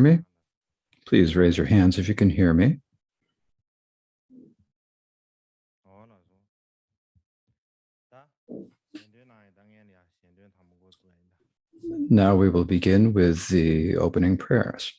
Me? Please raise your hands if you can hear me. Now we will begin with the opening prayers.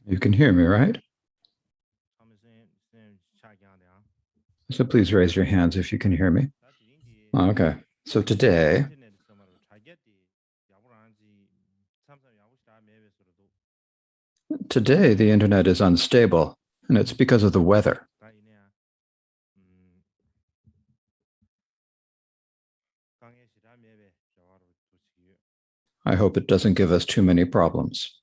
You can hear me, right? So please raise your hands if you can hear me. Okay, so today the internet is unstable, and it's because of the weather. I hope it doesn't give us too many problems.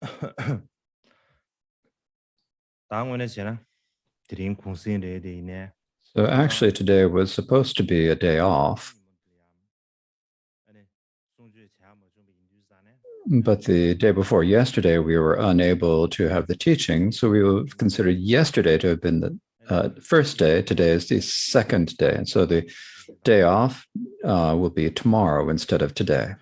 So actually today was supposed to be a day off, but the day before yesterday, we were unable to have the teaching. So we will consider yesterday to have been the first day. Today is the second day. And so the day off will be tomorrow instead of today.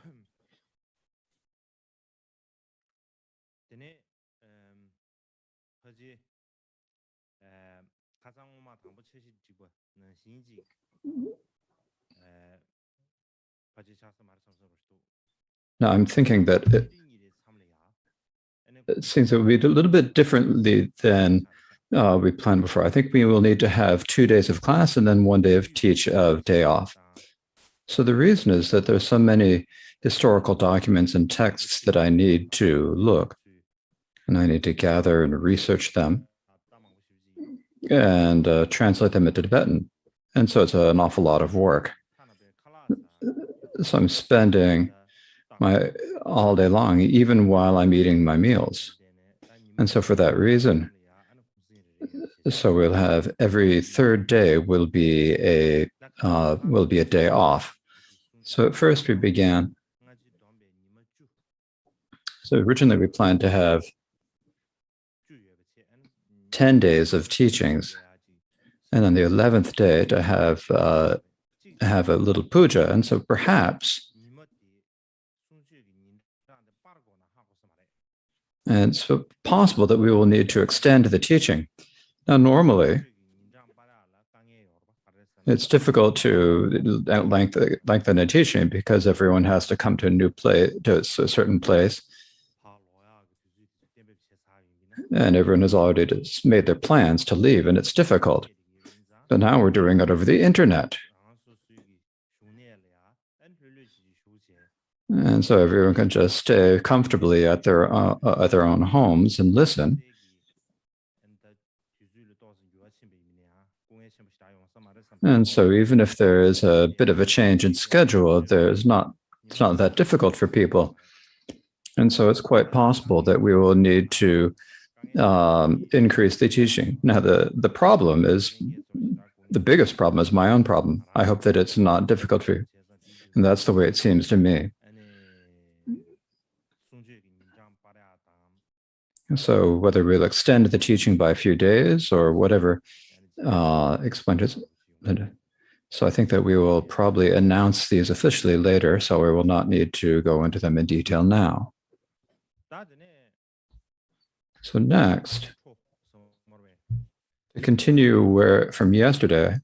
Now I'm thinking that it seems it would be a little bit differently than we planned before. I think we will need to have 2 days of class and then 1 day of day off. So the reason is that there's so many historical documents and texts that I need to look, and I need to gather and research them and translate them into Tibetan. And so it's an awful lot of work. So I'm spending my all day long, even while I'm eating my meals. And so for that reason, so we'll have every third day will be a day off. So at first we began. So originally we planned to have 10 days of teachings, and on the 11th day to have a little puja. And so perhaps, and it's possible that we will need to extend the teaching. Now, normally, it's difficult to lengthen a teaching because everyone has to come to a new place, to a certain place, and everyone has already just made their plans to leave, and it's difficult. But now we're doing it over the internet. And so everyone can just stay comfortably at their own homes and listen. And so even if there is a bit of a change in schedule, it's not that difficult for people. And so it's quite possible that we will need to increase the teaching. Now, the problem is, the biggest problem is my own problem. I hope that it's not difficult for you. And that's the way it seems to me. So whether we'll extend the teaching by a few days or whatever explained it. So I think that we will probably announce these officially later, so we will not need to go into them in detail now. So next, to continue from yesterday,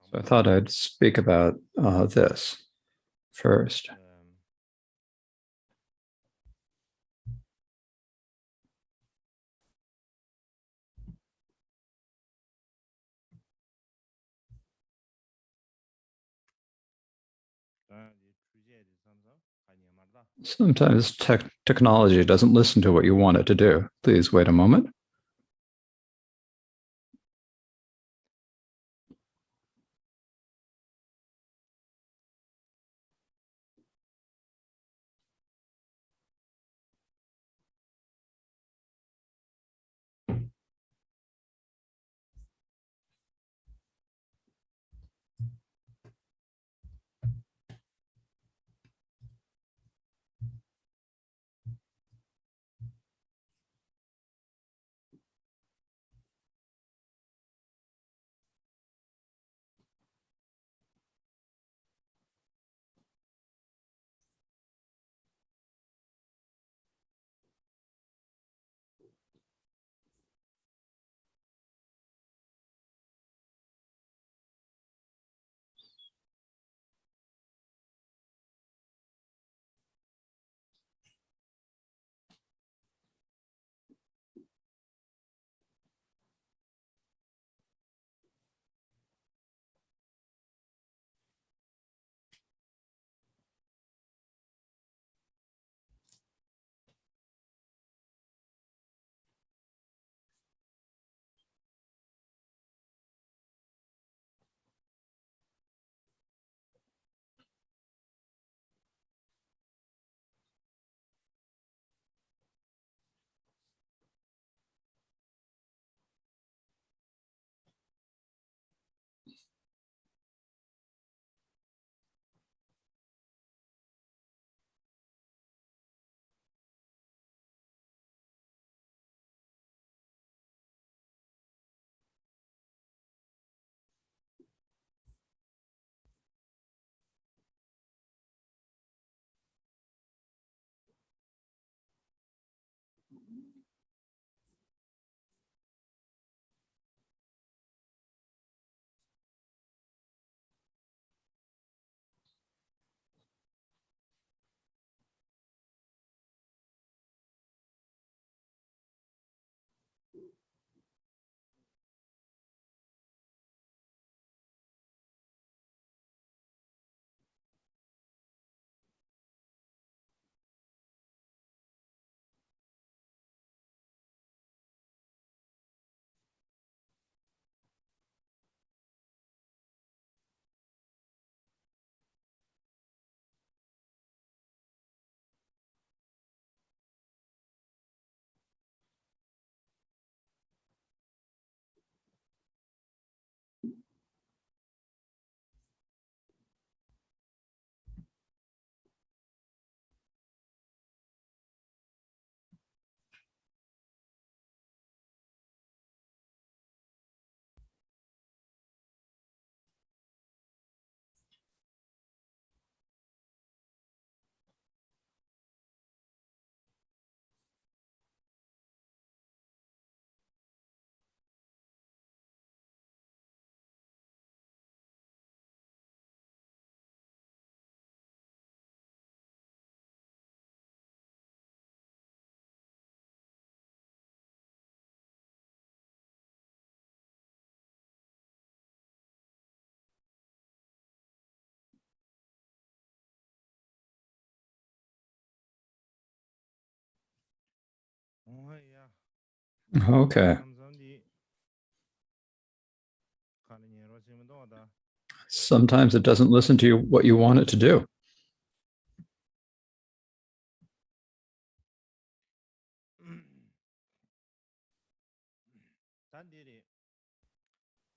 so I thought I'd speak about this first. Sometimes technology doesn't listen to what you want it to do. Please wait a moment. Okay. Sometimes it doesn't listen to you what you want it to do.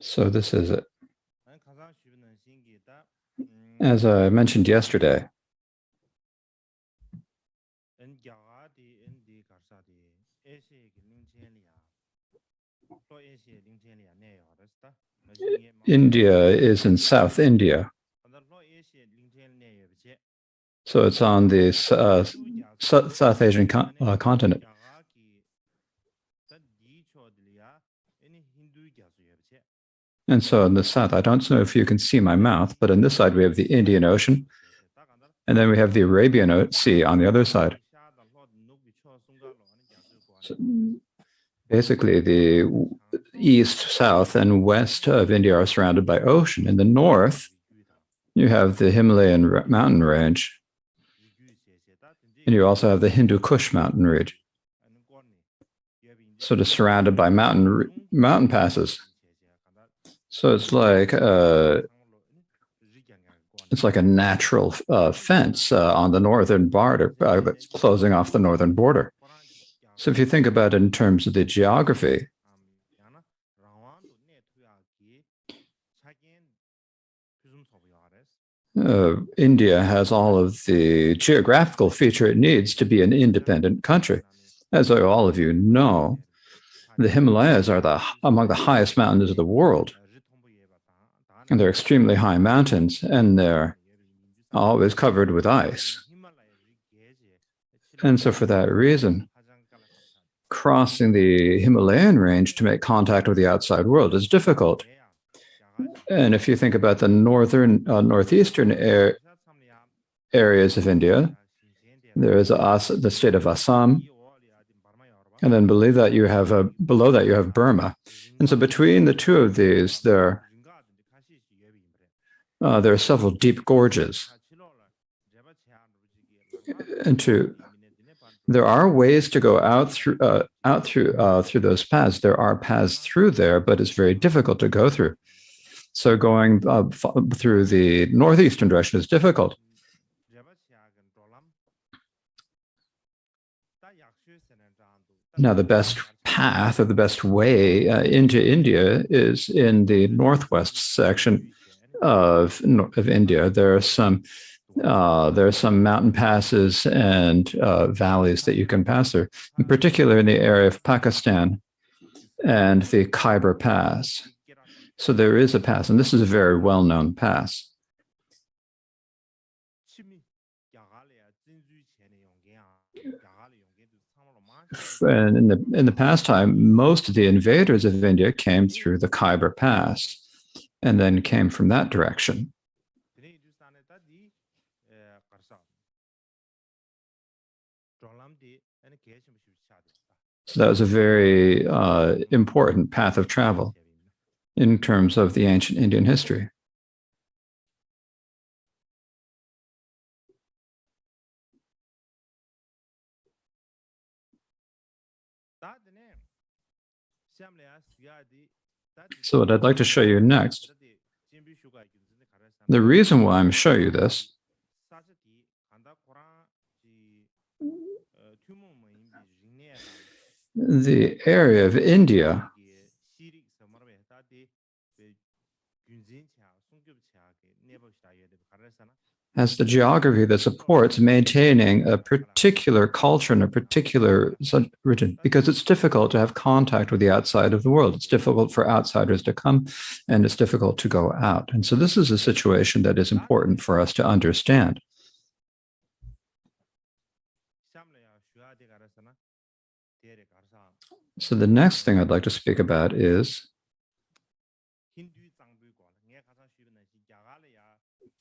So this is it. As I mentioned yesterday, India is in South India. So it's on the South Asian continent. And so in the south, I don't know if you can see my mouth, but on this side we have the Indian Ocean, and then we have the Arabian Sea on the other side. So basically, the east, south, and west of India are surrounded by ocean. In the north, you have the Himalayan mountain range, and you also have the Hindu Kush mountain range, sort of surrounded by mountain passes. So it's like a natural fence on the northern border that's closing off the northern border. So if you think about it in terms of the geography, India has all of the geographical feature it needs to be an independent country. As all of you know, the Himalayas are among the highest mountains of the world. And they're extremely high mountains, and they're always covered with ice. And so for that reason, crossing the Himalayan range to make contact with the outside world is difficult. And if you think about the northeastern areas of India, there is the state of Assam, and then below that you have Burma. And so between the two of these, there are several deep gorges. And there are ways to go out through those paths. There are paths through there, but it's very difficult to go through. So going through the northeastern direction is difficult. Now, the best path or the best way into India is in the northwest section of India. There are some mountain passes and valleys that you can pass through, in particular in the area of Pakistan and the Khyber Pass. So there is a pass, and this is a very well-known pass. And in the past time, most of the invaders of India came through the Khyber Pass and then came from that direction. So that was a very important path of travel in terms of the ancient Indian history. So what I'd like to show you next, the reason why I'm showing you this, the area of India has the geography that supports maintaining a particular culture and a particular region, because it's difficult to have contact with the outside of the world. It's difficult for outsiders to come, and it's difficult to go out. And so this is a situation that is important for us to understand. So the next thing I'd like to speak about is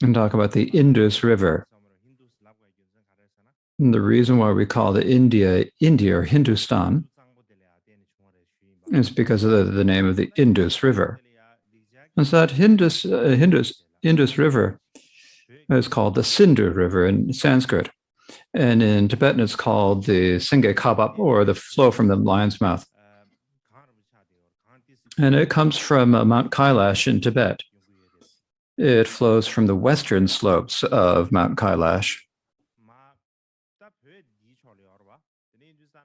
and talk about the Indus River. And the reason why we call it India or Hindustan is because of the name of the Indus River. And so that Indus River is called the Sindhu River in Sanskrit. And in Tibetan, it's called the Singay Kabap, or the flow from the lion's mouth. And it comes from Mount Kailash in Tibet. It flows from the western slopes of Mount Kailash.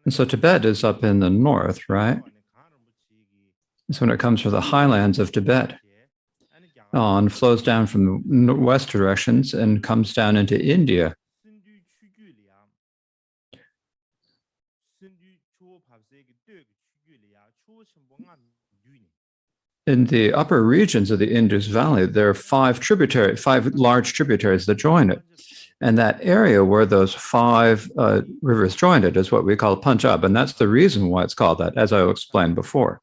And so Tibet is up in the north, right? So when it comes from the highlands of Tibet, on flows down from the west directions and comes down into India. In the upper regions of the Indus Valley, there are five large tributaries that join it. And that area where those five rivers join it is what we call Punjab. And that's the reason why it's called that, as I explained before.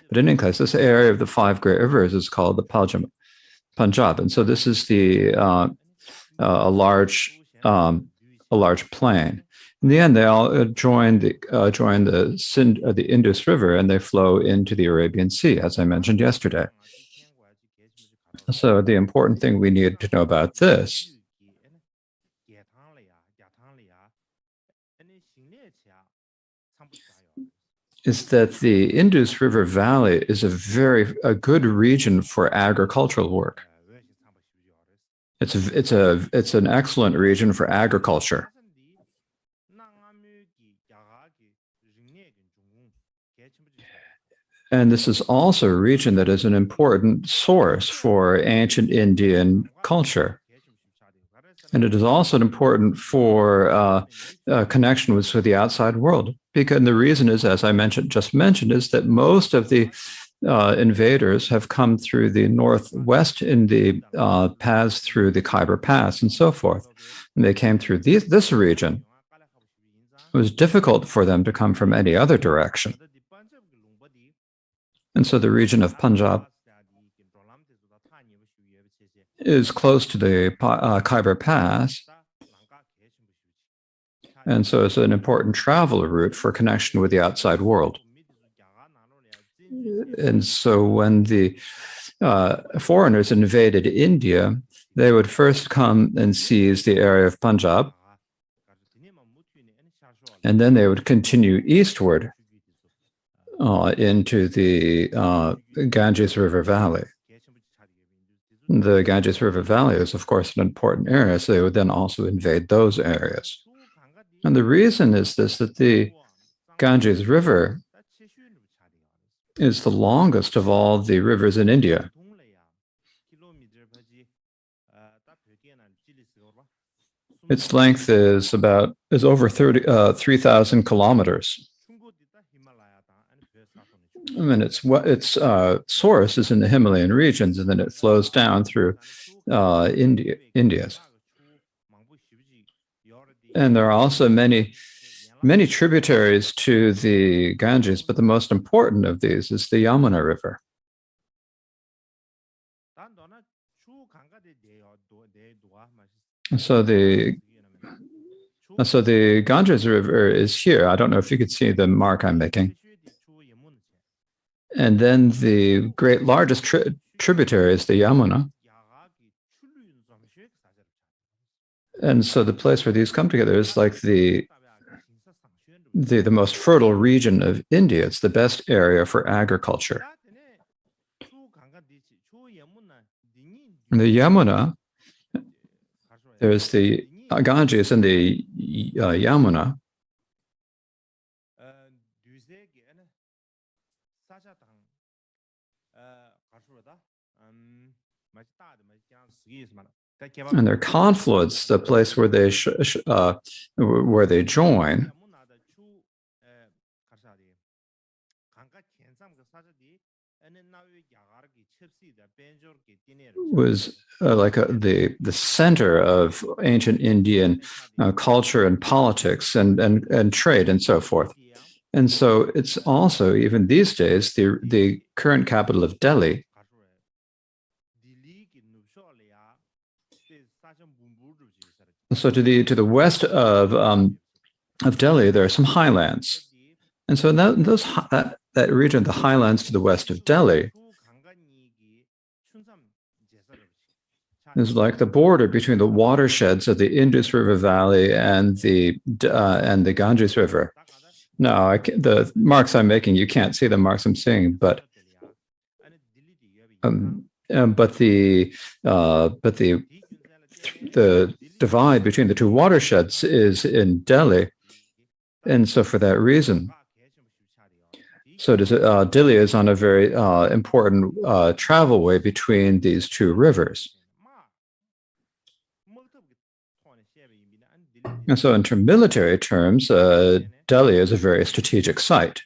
But in any case, this area of the five great rivers is called the Paljum Punjab. And so this is a large plain. In the end, they all join the Indus River, and they flow into the Arabian Sea, as I mentioned yesterday. So the important thing we need to know about this is that the Indus River Valley is a good region for agricultural work. It's an excellent region for agriculture. And this is also a region that is an important source for ancient Indian culture. And it is also important for connection with the outside world. Because the reason is, as I just mentioned, is that most of the invaders have come through the northwest in the paths through the Khyber Pass and so forth. And they came through this region. It was difficult for them to come from any other direction. And so the region of Punjab is close to the Khyber Pass. And so it's an important travel route for connection with the outside world. And so when the foreigners invaded India, they would first come and seize the area of Punjab, and then they would continue eastward into the Ganges River Valley. The Ganges River Valley is, of course, an important area, so they would then also invade those areas. And the reason is that the Ganges River is the longest of all the rivers in India. Its length is over 3,000 kilometers. I mean, its source is in the Himalayan regions, and then it flows down through India. And there are also many tributaries to the Ganges, but the most important of these is the Yamuna River. So the Ganges River is here. I don't know if you could see the mark I'm making. And then the largest tributary is the Yamuna. And so the place where these come together is like the most fertile region of India. It's the best area for agriculture. In the Yamuna, there's the Ganges and the Yamuna. And their confluence, the place where they join, was the center of ancient Indian culture and politics and trade and so forth. And so it's also, even these days, the current capital of Delhi. So to the west of Delhi, there are some highlands, and so that region, the highlands to the west of Delhi, is like the border between the watersheds of the Indus River Valley and the Ganges River. Now, the marks I'm making, you can't see the marks I'm seeing, but But the divide between the two watersheds is in Delhi, and so for that reason, Delhi is on a very important travel way between these two rivers. And so, in military terms, Delhi is a very strategic site.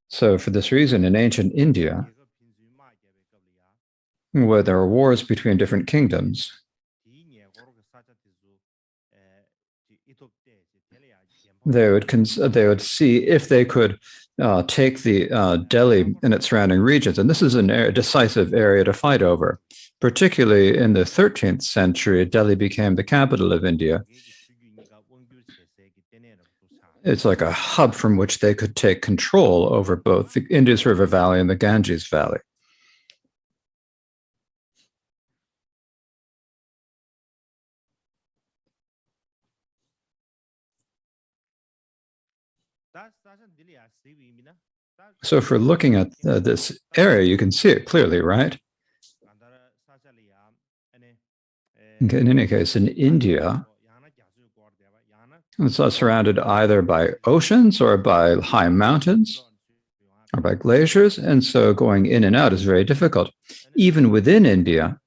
So, for this reason, in ancient India, where there are wars between different kingdoms, they would see if they could take the Delhi and its surrounding regions, and this is a decisive area to fight over. Particularly in the 13th century, Delhi became the capital of India. It's like a hub from which they could take control over both the Indus River Valley and the Ganges Valley. So if we're looking at this area, you can see it clearly, right? Okay, in any case, in India, it's surrounded either by oceans or by high mountains or by glaciers, and so going in and out is very difficult. Even within India,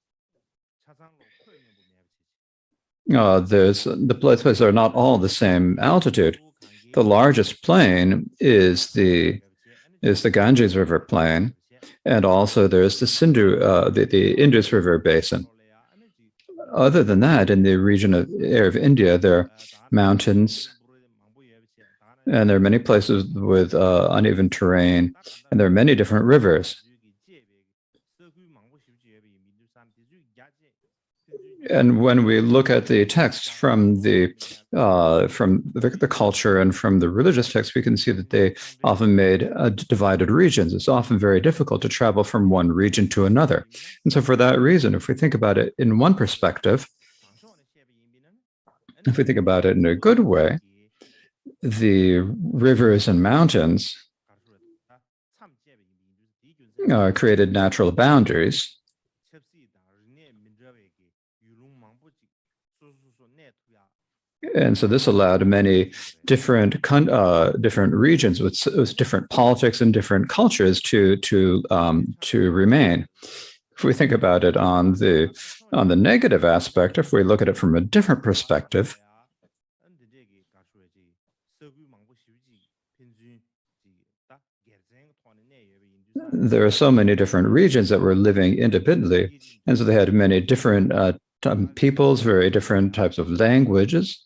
the places are not all the same altitude. The largest plain is the Ganges River Plain, and also there's the Indus River Basin. Other than that, in the region of India, there are mountains, and there are many places with uneven terrain, and there are many different rivers. And when we look at the texts from the culture and from the religious texts, we can see that they often made divided regions. It's often very difficult to travel from one region to another. And so for that reason, if we think about it in one perspective, if we think about it in a good way, the rivers and mountains created natural boundaries. And so this allowed many different regions with different politics and different cultures to remain. If we think about it on the negative aspect, if we look at it from a different perspective, there are so many different regions that were living independently, and so they had many different peoples, very different types of languages.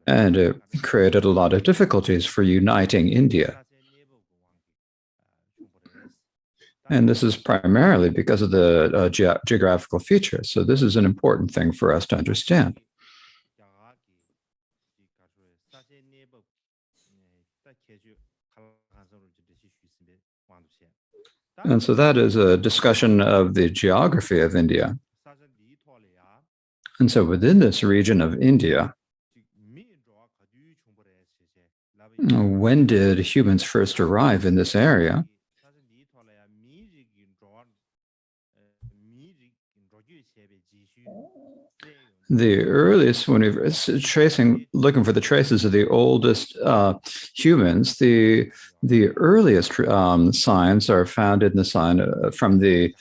And it created a lot of difficulties for uniting India. And this is primarily because of the geographical features. So this is an important thing for us to understand. And so that is a discussion of the geography of India. And so within this region of India, when did humans first arrive in this area? The earliest, when we're looking for the traces of the oldest humans, the earliest signs are found in the sign from the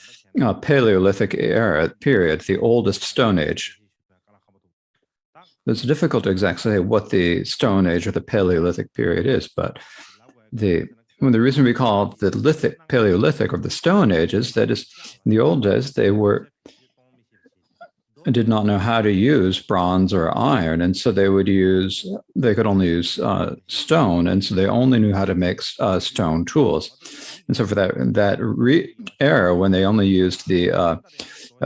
Paleolithic Era period, the oldest Stone Age. It's difficult to exactly say what the Stone Age or the Paleolithic period is, but the reason we call it the Paleolithic or the Stone Age is that in the old days they did not know how to use bronze or iron, and so they could only use stone, and so they only knew how to make stone tools. And so for that era, when they only used the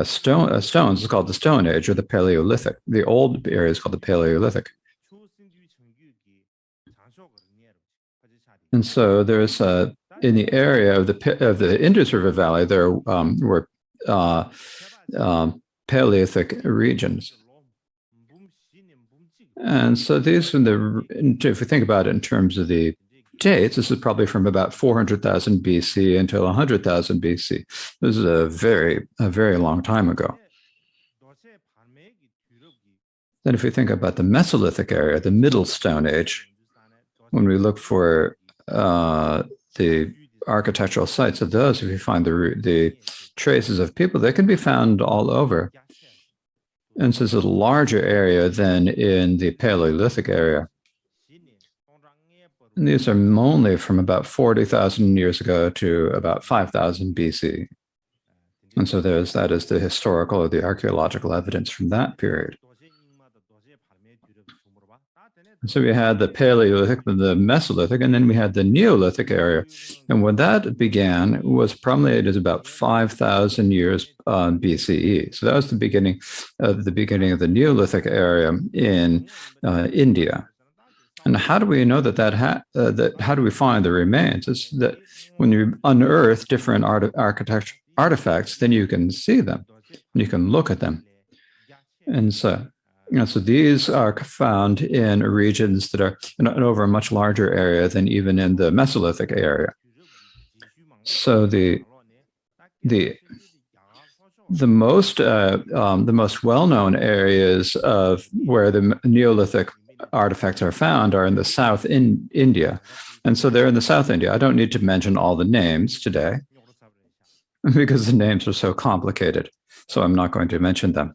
stones, is called the Stone Age or the Paleolithic. The old area is called the Paleolithic. And so there's in the area of the Indus River Valley, there were Paleolithic regions. And so these, if we think about it in terms of the dates, this is probably from about 400,000 BC until 100,000 BC. This is a very long time ago. Then if we think about the Mesolithic area, the Middle Stone Age, when we look for the architectural sites of those, if you find the traces of people, they can be found all over. And so it's a larger area than in the Paleolithic area. And these are only from about 40,000 years ago to about 5,000 BC. And so that is the historical or the archaeological evidence from that period. And so we had the Paleolithic, the Mesolithic, and then we had the Neolithic area. And when that began was probably it is about 5,000 years BCE. So that was the beginning of the Neolithic area in India. And how do we know that how do we find the remains? It's that when you unearth different architecture artifacts, then you can see them, and you can look at them. And so these are found in regions that are over a much larger area than even in the Mesolithic area. So the most well-known areas of where the Neolithic artifacts are found are in the South in India. And so they're in the South India. I don't need to mention all the names today because the names are so complicated. So I'm not going to mention them.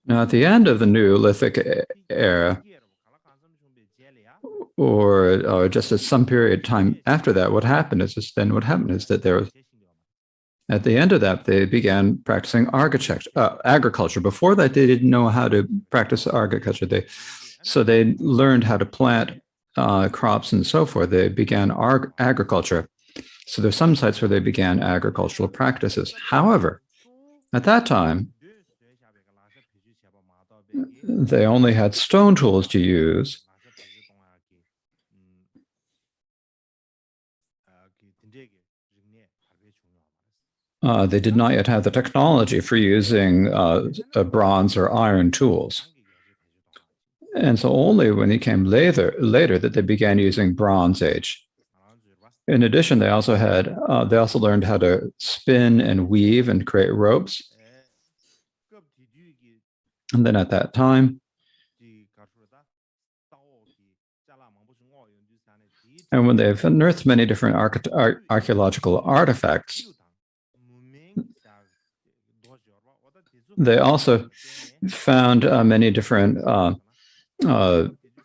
Now, at the end of the Neolithic era, or just at some period of time after that, what happened is that there was, at the end of that, they began practicing agriculture. Before that, they didn't know how to practice agriculture. So they learned how to plant crops and so forth. They began agriculture. So there's some sites where they began agricultural practices. However, at that time, they only had stone tools to use. They did not yet have the technology for using bronze or iron tools. And so only when it came later that they began using Bronze Age. In addition, they also learned how to spin and weave and create ropes. And then at that time, and when they've unearthed many different archaeological artifacts, they also found many different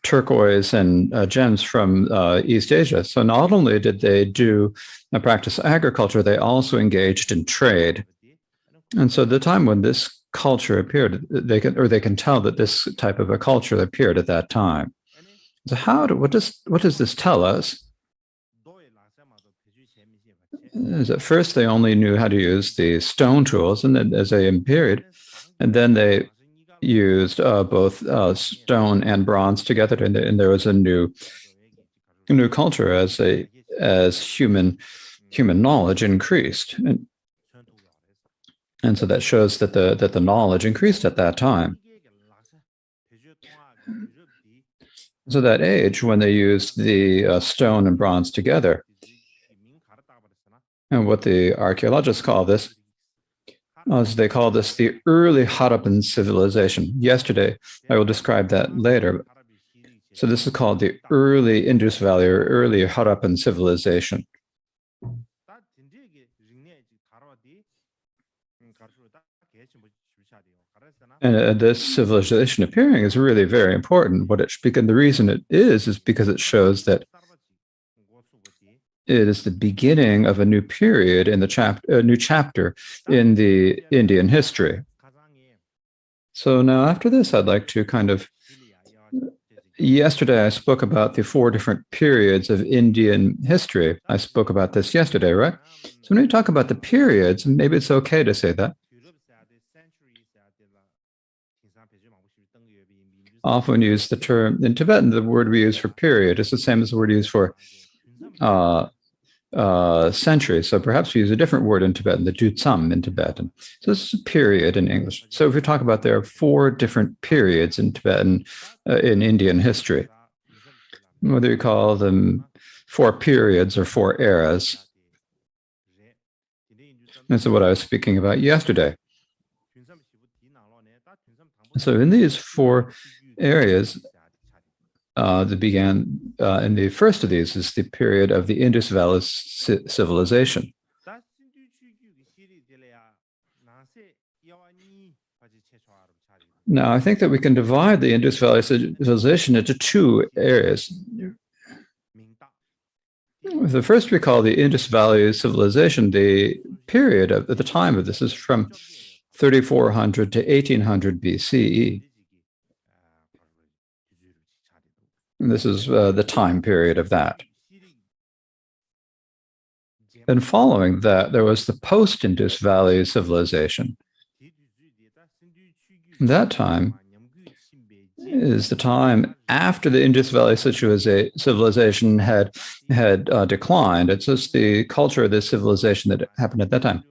turquoise and gems from East Asia. So not only did they practice agriculture, they also engaged in trade. And so the time when this culture appeared, they can tell that this type of a culture appeared at that time. So what does this tell us? Is at first they only knew how to use the stone tools, and then as they appeared, and then they used both stone and bronze together, and there was a new culture as human knowledge increased, and so that shows that the knowledge increased at that time. So that age, when they used the stone and bronze together, and what the archaeologists call this, they call this the early Harappan civilization. Yesterday, I will describe that later. So this is called the early Indus Valley or early Harappan civilization. And this civilization appearing is really very important. The reason it is because it shows that it is the beginning of a new period in a new chapter in the Indian history. So now after this, I'd like to yesterday I spoke about the 4 different periods of Indian history. I spoke about this yesterday, right? So when we talk about the periods, maybe it's okay to say that. Often use the term, in Tibetan, the word we use for period is the same as the word used for centuries. So perhaps we use a different word in Tibetan, the Jutsam in Tibetan. So this is a period in English. So if we talk about there are 4 different periods in Tibetan, in Indian history, whether you call them 4 periods or 4 eras. This is what I was speaking about yesterday. So in these 4 areas, that began in the first of these is the period of the Indus Valley civilization. Now, I think that we can divide the Indus Valley civilization into 2 areas. The first we call the Indus Valley civilization. The period at the time of this is from 3400 to 1800 BCE. And this is the time period of that. And following that, there was the post-Indus Valley civilization. That time is the time after the Indus Valley civilization had declined. It's just the culture of this civilization that happened at that time.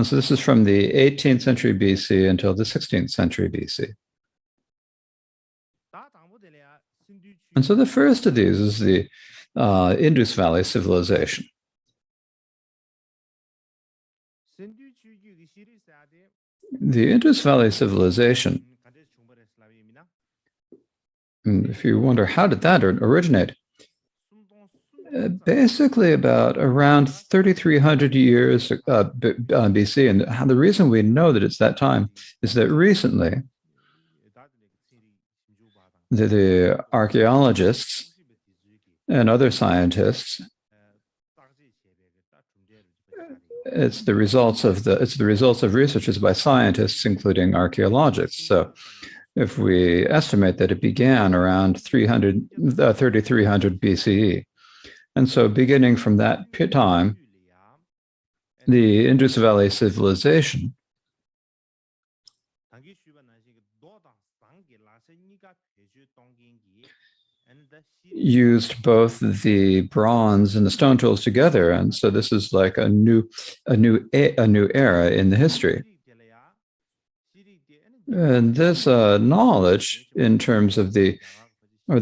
So this is from the 18th century BC until the 16th century BC. And so the first of these is the Indus Valley civilization. The Indus Valley civilization, if you wonder how did that originate, basically about around 3,300 years BC. And the reason we know that it's that time is that recently the archaeologists and other scientists, it's the results of researches by scientists, including archaeologists. So if we estimate that it began around 3,300 BCE. And so beginning from that time, the Indus Valley civilization used both the bronze and the stone tools together, and so this is like a new era in the history. And this knowledge, in terms of the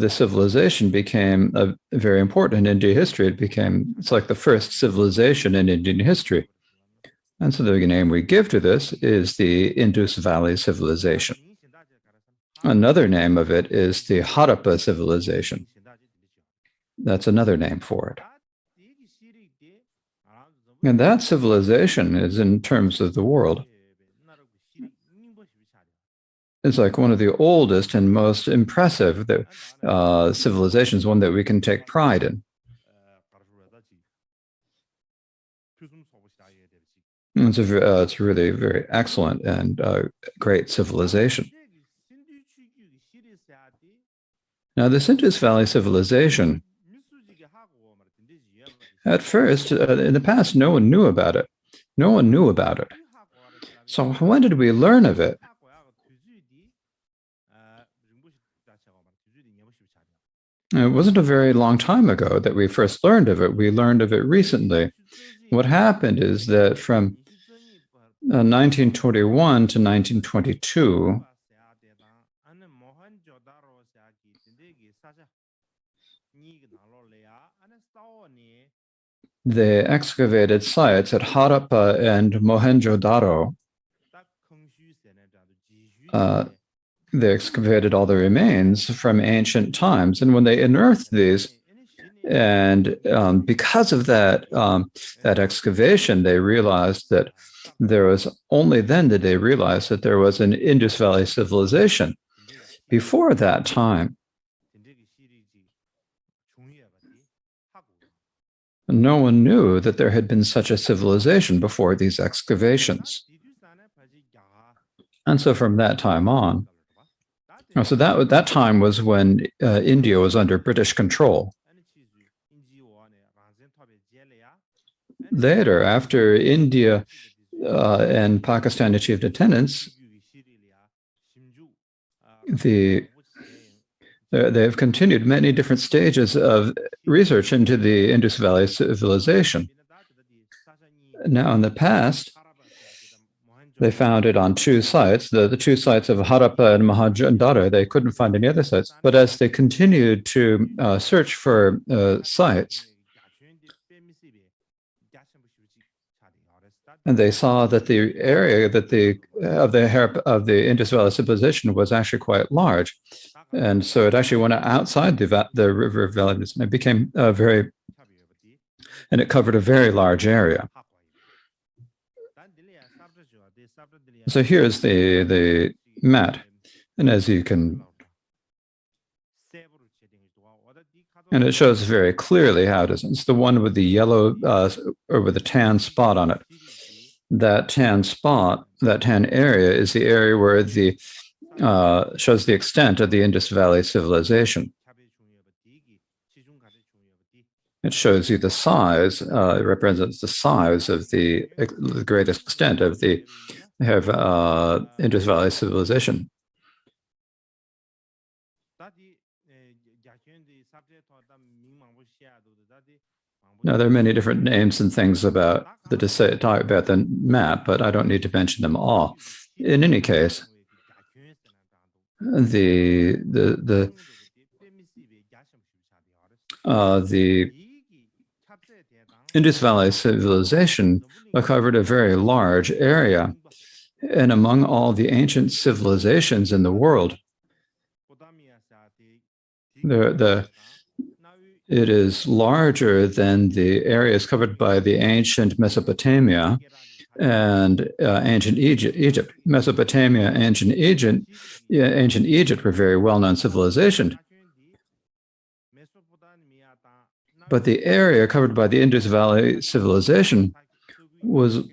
civilization, became very important in Indian history. It's like the first civilization in Indian history, and so the name we give to this is the Indus Valley civilization. Another name of it is the Harappa civilization. That's another name for it. And that civilization is, in terms of the world, it's like one of the oldest and most impressive civilizations, one that we can take pride in. It's really very excellent and great civilization. Now, this Indus Valley civilization, at first, in the past, no one knew about it. No one knew about it. So when did we learn of it? It wasn't a very long time ago that we first learned of it. We learned of it recently. What happened is that from 1921 to 1922, they excavated sites at Harappa and Mohenjo-Daro. They excavated all the remains from ancient times, and when they unearthed these, and because of that excavation, they realized that only then did they realize that there was an Indus Valley civilization. Before that time, no one knew that there had been such a civilization before these excavations. And so from that time on, so that time was when India was under British control. Later, after India and Pakistan achieved independence, the They have continued many different stages of research into the Indus Valley civilization. Now, in the past, they found it on two sites, the two sites of Harappa and Mohenjo-Daro. They couldn't find any other sites. But as they continued to search for sites, and they saw that the area that of the Indus Valley civilization was actually quite large, and so it actually went outside the river valleys, and it became and it covered a very large area. So here's the map, and as you can, and it shows very clearly how it is. It's the one with the yellow or with the tan spot on it. That tan spot, that tan area, is the area where the shows the extent of the Indus Valley civilization. It shows you the size. It represents the size of the greatest extent of the Indus Valley civilization. Now, there are many different names and things about talk about the map, but I don't need to mention them all. In any case, the Indus Valley civilization covered a very large area, and among all the ancient civilizations in the world, it is larger than the areas covered by the ancient Mesopotamia and ancient Egypt. Mesopotamia, ancient Egypt were very well-known civilizations. But the area covered by the Indus Valley civilization was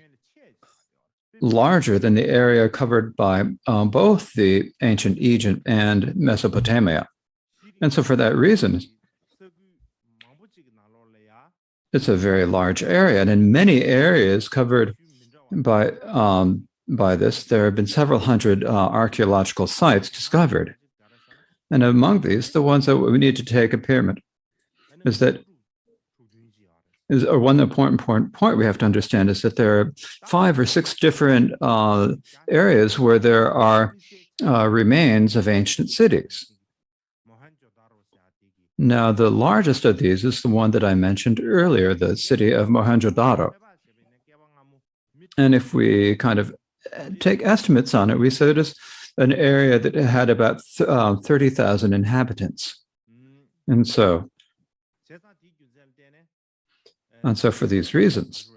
larger than the area covered by both the ancient Egypt and Mesopotamia. And so for that reason, it's a very large area. And in many areas covered by this, there have been several hundred archaeological sites discovered. And among these, the ones that we need to take a pyramid one important point we have to understand is that there are 5 or 6 different areas where there are remains of ancient cities. Now, the largest of these is the one that I mentioned earlier, the city of Mohenjo-Daro. And if we kind of take estimates on it, we say it is an area that had about 30,000 inhabitants. And so for these reasons,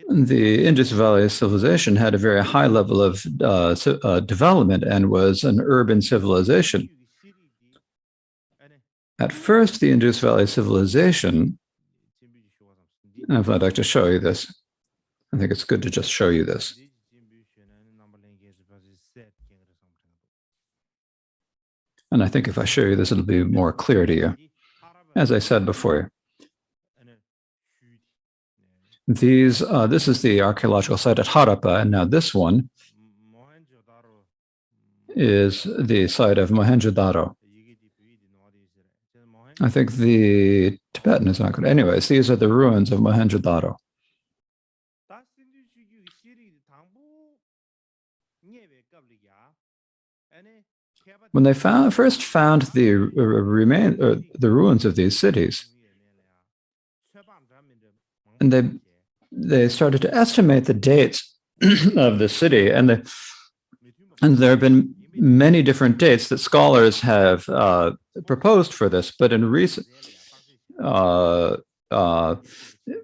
the Indus Valley civilization had a very high level of development and was an urban civilization. At first, the Indus Valley civilization, and I'd like to show you this. I think it's good to just show you this. And I think if I show you this, it'll be more clear to you. As I said before, this is the archaeological site at Harappa, and now this one is the site of Mohenjo-Daro. I think the Tibetan is not good. Anyways, these are the ruins of Mohenjo-Daro. When they first found the ruins of these cities, and they started to estimate the dates of the city, and there have been many different dates that scholars have proposed for this, but in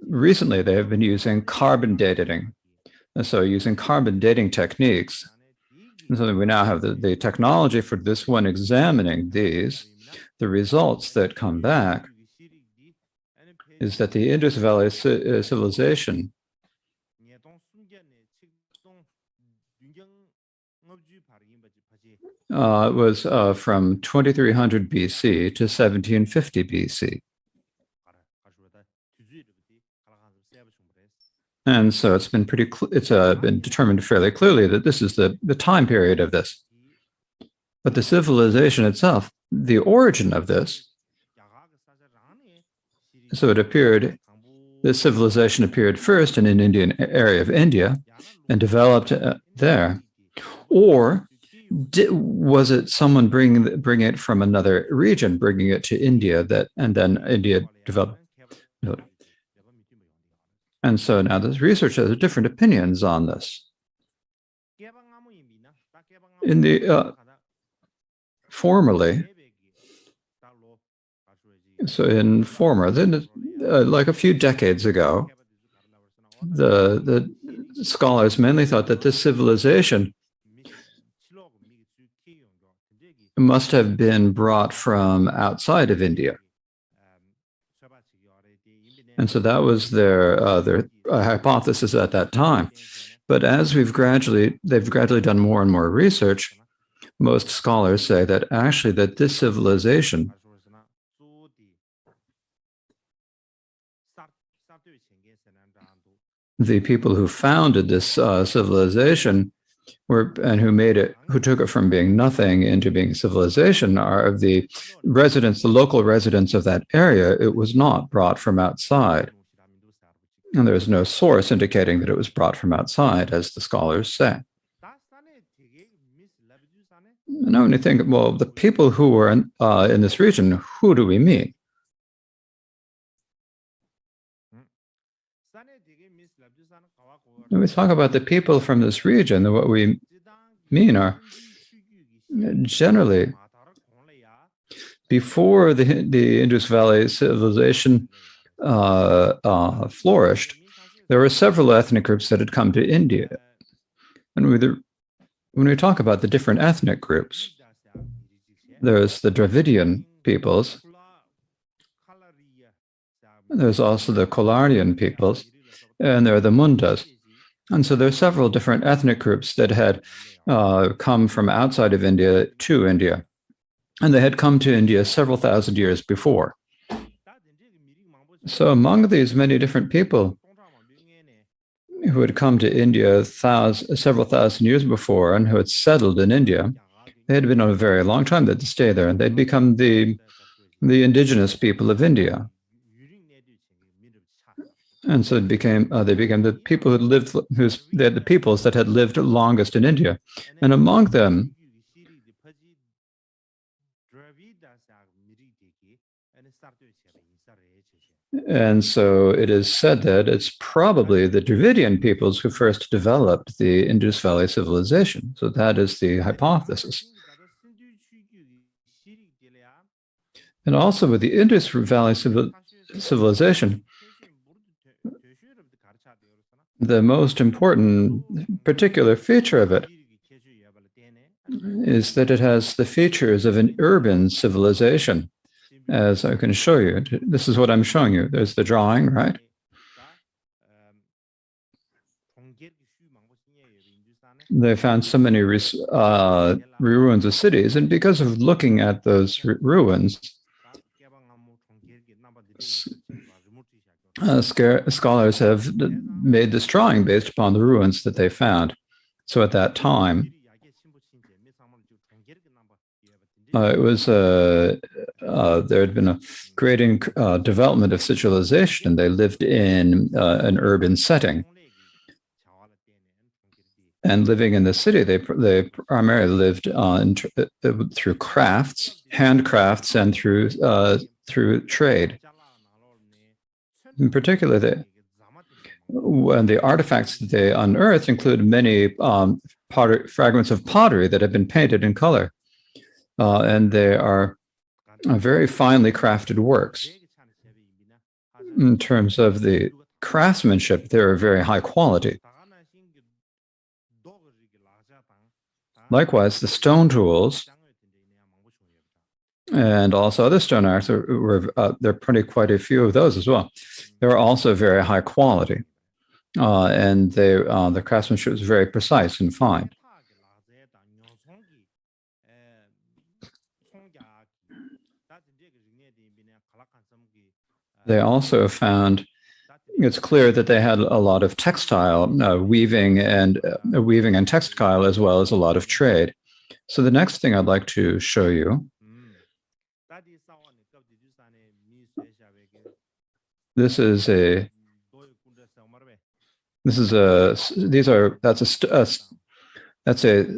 recently they have been using carbon dating, and so using carbon dating techniques. And so we now have the technology for this one examining these. The results that come back is that the Indus Valley civilization was from 2300 BC to 1750 BC. And so it's been been determined fairly clearly that this is the time period of this. But the civilization itself, the origin of this, so this civilization appeared first in an Indian area of India and developed there. Or was it someone bringing it from another region, bringing it to India, and then India developed? And so now there's research has different opinions on this. In the formerly, like a few decades ago, the scholars mainly thought that this civilization must have been brought from outside of India. And so that was their hypothesis at that time. But as they've gradually done more and more research, most scholars say that actually that this civilization the people who founded this civilization who took it from being nothing into being civilization are of the local residents of that area. It was not brought from outside. And there's no source indicating that it was brought from outside, as the scholars say. Now, when you think, well, the people who were in this region, who do we mean? When we talk about the people from this region, what we mean are generally before the Indus Valley civilization flourished, there were several ethnic groups that had come to India. And when we talk about the different ethnic groups, there's the Dravidian peoples, there's also the Kolarian peoples, and there are the Mundas. And so there are several different ethnic groups that had come from outside of India to India. And they had come to India several thousand years before. So among these many different people who had come to India several thousand years before and who had settled in India, they had been on a very long time. They'd stay there, and they'd become the indigenous people of India. And so they became the people who lived, they had the peoples that had lived longest in India. And among them, and so it is said that it's probably the Dravidian peoples who first developed the Indus Valley civilization. So that is the hypothesis. And also with the Indus Valley civilization, the most important particular feature of it is that it has the features of an urban civilization, as I can show you. This is what I'm showing you. There's the drawing, right? They found so many ruins of cities, and because of looking at those ruins, scholars have made this drawing based upon the ruins that they found. So at that time, it was there had been a great development of civilization, and they lived in an urban setting. And living in the city, they primarily lived through crafts, handcrafts, and through trade. In particular, the artifacts that they unearthed include many fragments of pottery that have been painted in color. And they are very finely crafted works. In terms of the craftsmanship, they're very high quality. Likewise, the stone tools and also other stone arts, there are quite a few of those as well. They're also very high quality. And the craftsmanship is very precise and fine. They also found it's clear that they had a lot of textile weaving and textile, as well as a lot of trade. So the next thing I'd like to show you, that's a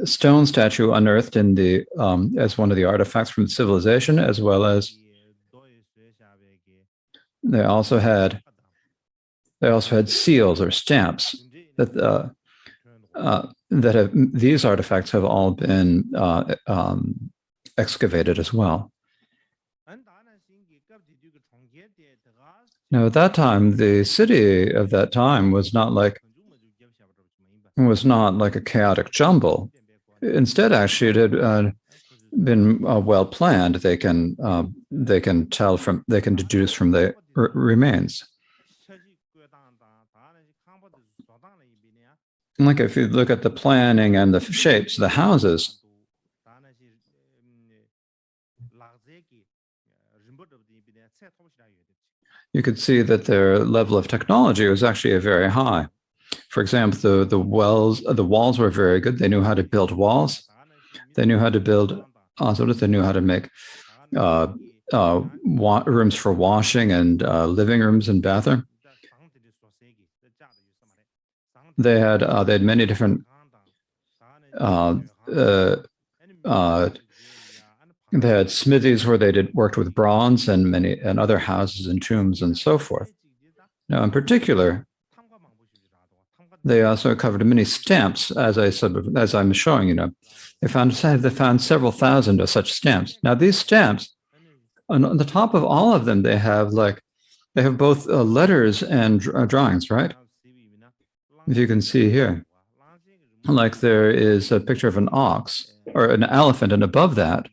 stone statue unearthed in the as one of the artifacts from the civilization, as well as they also had seals or stamps that these artifacts have all been excavated as well. Now, at that time, the city of that time was not like a chaotic jumble. Instead, actually, it had been well planned. They can deduce from the remains. Like if you look at the planning and the shapes, the houses, you could see that their level of technology was actually very high. For example, the walls were very good. They knew how to build walls. They knew how to build they knew how to make rooms for washing and living rooms and bathroom. They had many different they had smithies where they worked with bronze and other houses and tombs and so forth. Now, in particular, they also covered many stamps, as I'm showing. They found several thousand of such stamps. Now, these stamps, on the top of all of them, they have both letters and drawings, right? If you can see here, like there is a picture of an ox or an elephant, and above that,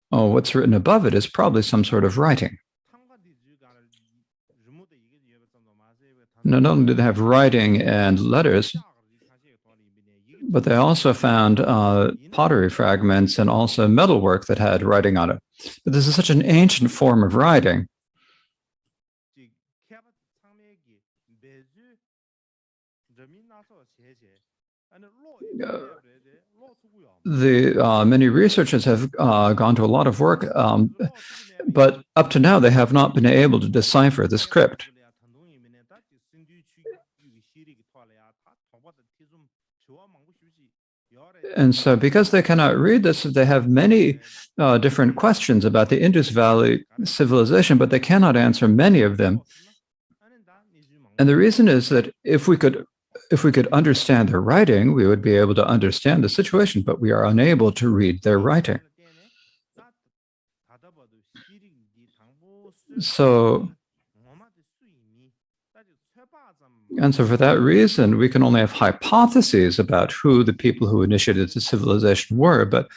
what's written above it is probably some sort of writing. Not only did they have writing and letters, but they also found pottery fragments and also metalwork that had writing on it. But this is such an ancient form of writing. Many researchers have gone to a lot of work, but up to now they have not been able to decipher the script. And so because they cannot read this, they have many different questions about the Indus Valley civilization, but they cannot answer many of them. And the reason is that if we could understand their writing, we would be able to understand the situation, but we are unable to read their writing. So for that reason, we can only have hypotheses about who the people who initiated the civilization were, but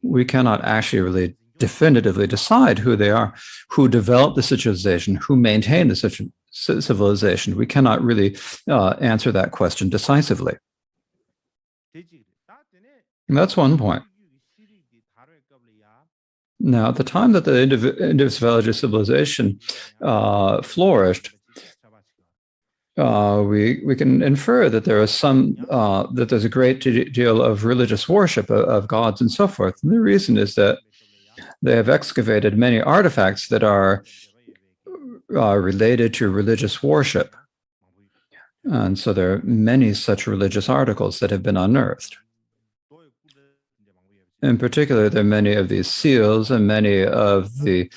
we cannot actually really definitively decide who they are, who developed the civilization, who maintained the civilization. We cannot really answer that question decisively. And that's one point. Now, at the time that the Indus Valley civilization flourished, we can infer that there is that there's a great deal of religious worship of gods and so forth. And the reason is that they have excavated many artifacts that are related to religious worship. And so there are many such religious articles that have been unearthed. In particular, there are many of these seals, and many of the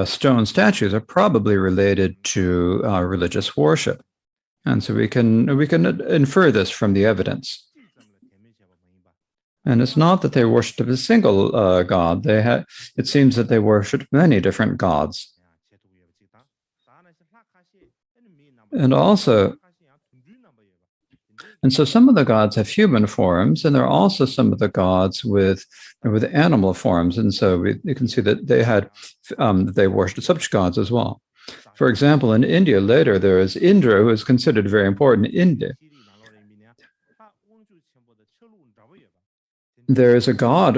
stone statues are probably related to religious worship. And so we can infer this from the evidence. And it's not that they worshipped a single god. It seems that they worshipped many different gods. And so some of the gods have human forms, and there are also some of the gods with animal forms. And so you can see that they worshipped such gods as well. For example, in India, later there is Indra, who is considered very important in India. There is a god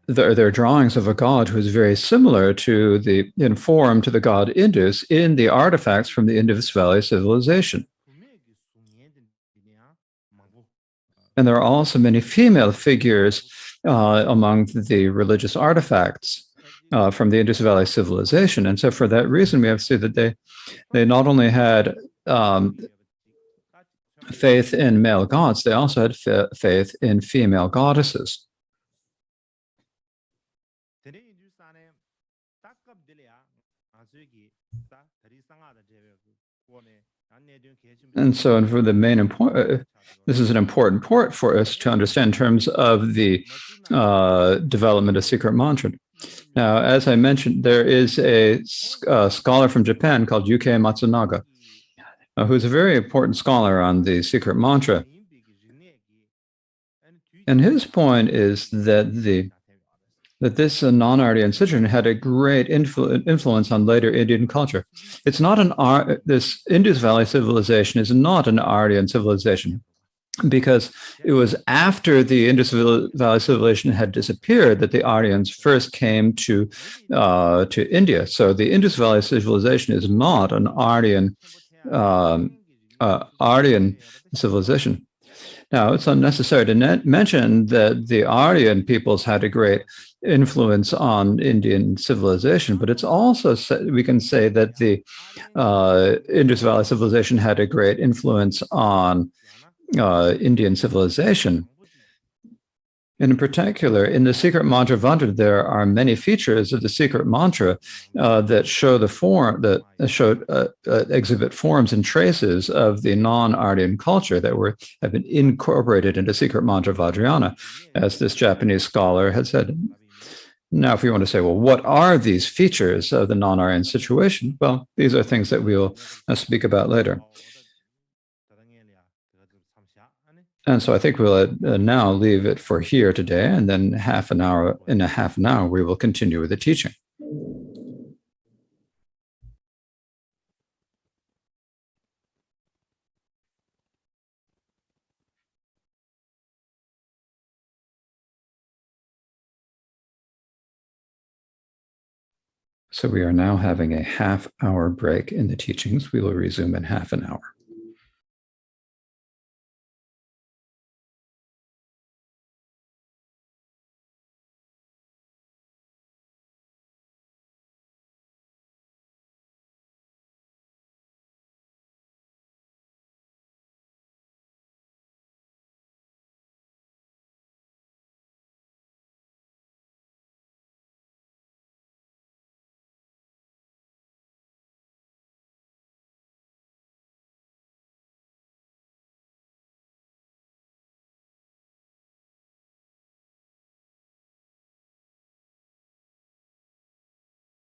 their drawings of a god who is very similar to in form to the god Indus in the artifacts from the Indus Valley civilization. And there are also many female figures among the religious artifacts from the Indus Valley civilization. And so for that reason, we have to see that they not only had faith in male gods, they also had faith in female goddesses. And so, and for the main important, this is an important part for us to understand in terms of the development of secret mantra. Now, as I mentioned, there is a scholar from Japan called Yuki Matsunaga, who's a very important scholar on the secret mantra. And his point is that this non-Aryan citizen had a great influence on later Indian culture. It's not this Indus Valley civilization is not an Aryan civilization, because it was after the Indus Valley civilization had disappeared that the Aryans first came to India. So the Indus Valley civilization is not an Aryan civilization. Now, it's unnecessary to mention that the Aryan peoples had a great influence on Indian civilization, but it's also, we can say that the Indus Valley civilization had a great influence on Indian civilization. And in particular, in the secret mantra Vajra, there are many features of the secret mantra that show the form, that exhibit forms and traces of the non-Aryan culture that have been incorporated into secret mantra Vajrayana, as this Japanese scholar had said. Now, if you want to say, well, what are these features of the non-Aryan situation? Well, these are things that we'll speak about later. And so I think we'll now leave it for here today, and then in a half an hour, we will continue with the teaching. So we are now having a half-hour break in the teachings. We will resume in half an hour.